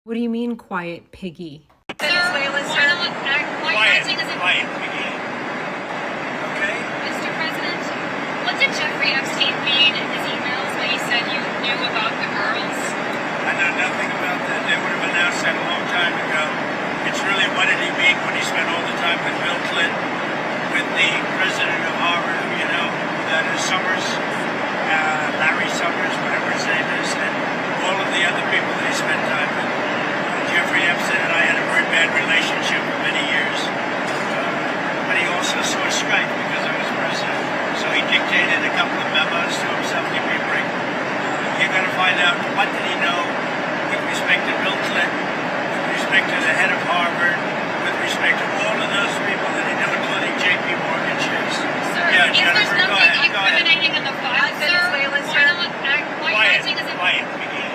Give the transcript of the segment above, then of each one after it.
What do you mean, quiet piggy? Venezuela's Quiet, Piggy. Okay? Mr. President, what did Jeffrey Epstein mean in his emails when he said you knew about the girls? I know nothing about that. They would have announced that a long time ago. It's really, what did he mean when he spent all the time with Bill Clinton, with the president of Harvard, that is Summers, Larry Summers, whatever his name is, and all of the other people that he spent time with. Jeffrey Epstein and I had a very bad relationship for many years. But he also saw strike because I was president. So he dictated a couple of memos to himself. Give me a break. You're going to find out what did he know with respect to Bill Clinton, with respect to the head of Harvard, with respect to all of those people that he knew, including J.P. Morgan shares. Sir, Yeah, if Jennifer, there's go nothing ahead. Go ahead. incriminating in the file, sir, Venezuela, why not why are you acting as if... Quiet, Piggy.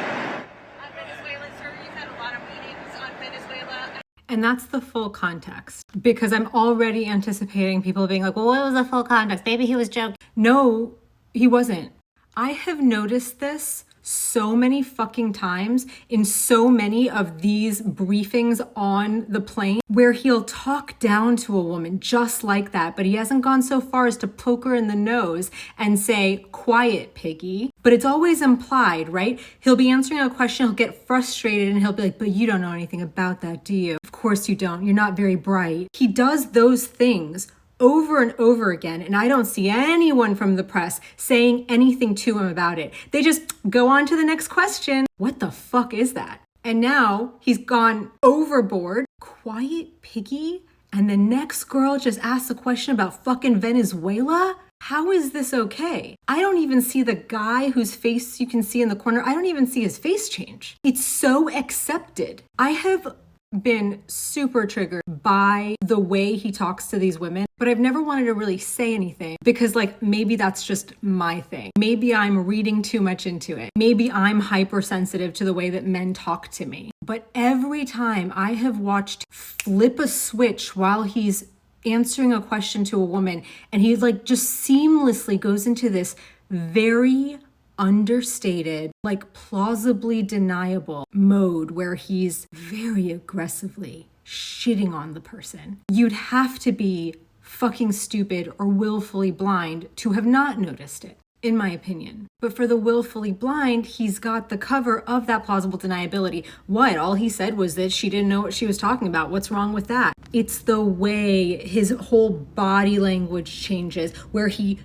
Venezuela, sir, you've had a lot of meetings on Venezuela. And that's the full context, because I'm already anticipating people being like, well, what was the full context? Maybe he was joking. No, he wasn't. I have noticed this so many fucking times in so many of these briefings on the plane where he'll talk down to a woman just like that, but he hasn't gone so far as to poke her in the nose and say, quiet, Piggy. But it's always implied, right? He'll be answering a question, he'll get frustrated, and he'll be like, but you don't know anything about that, do you? Of course you don't. You're not very bright. He does those things over and over again, and I don't see anyone from the press saying anything to him about it. They just go on to the next question. What the fuck is that? And now he's gone overboard. Quiet, Piggy? And the next girl just asks a question about fucking Venezuela? How is this okay? I don't even see the guy whose face you can see in the corner. I don't even see his face change. It's so accepted. I have been super triggered by the way he talks to these women, but I've never wanted to really say anything because maybe that's just my thing. Maybe I'm reading too much into it. Maybe I'm hypersensitive to the way that men talk to me. But every time I have watched flip a switch while he's answering a question to a woman, and he just seamlessly goes into this very understated, plausibly deniable mode where he's very aggressively shitting on the person. You'd have to be fucking stupid or willfully blind to have not noticed it, in my opinion. But for the willfully blind, he's got the cover of that plausible deniability. What? All he said was that she didn't know what she was talking about. What's wrong with that? It's the way his whole body language changes, where he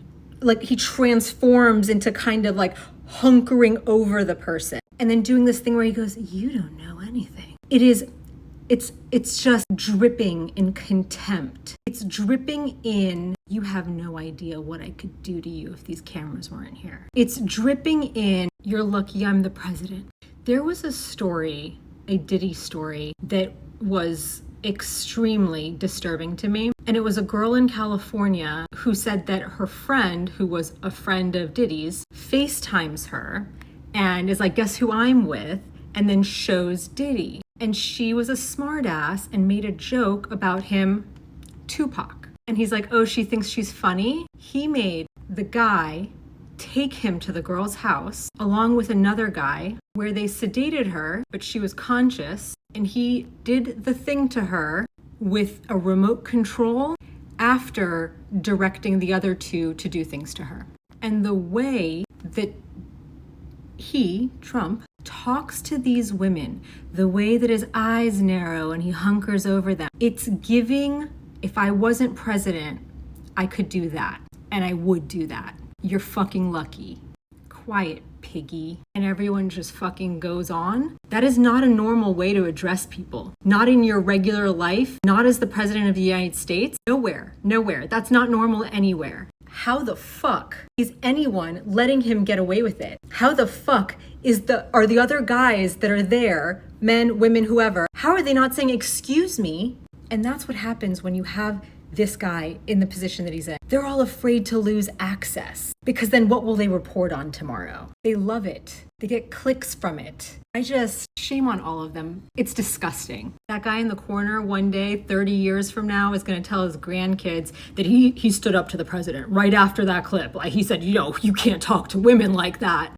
transforms into kind of hunkering over the person and then doing this thing where he goes, you don't know anything. It's just dripping in contempt. It's dripping in, you have no idea what I could do to you if these cameras weren't here. It's dripping in, you're lucky I'm the president. There was a story, a Diddy story, that was extremely disturbing to me. And it was a girl in California who said that her friend, who was a friend of Diddy's, FaceTimes her and is like, guess who I'm with? And then shows Diddy. And she was a smartass and made a joke about him, Tupac. And he's like, oh, she thinks she's funny? He made the guy take him to the girl's house along with another guy where they sedated her, but she was conscious. And he did the thing to her with a remote control after directing the other two to do things to her. And the way that he, Trump, talks to these women, the way that his eyes narrow and he hunkers over them, it's giving, if I wasn't president, I could do that. And I would do that. You're fucking lucky. Quiet, Piggy. And everyone just fucking goes on. That is not a normal way to address people. Not in your regular life, not as the president of the United States. Nowhere. That's not normal anywhere. How the fuck is anyone letting him get away with it? How the fuck are the other guys that are there, men, women, whoever, how are they not saying, excuse me? And that's what happens when you have this guy in the position that he's in. They're all afraid to lose access because then what will they report on tomorrow? They love it. They get clicks from it. Shame on all of them. It's disgusting. That guy in the corner one day, 30 years from now, is going to tell his grandkids that he stood up to the president right after that clip. He said, you can't talk to women like that.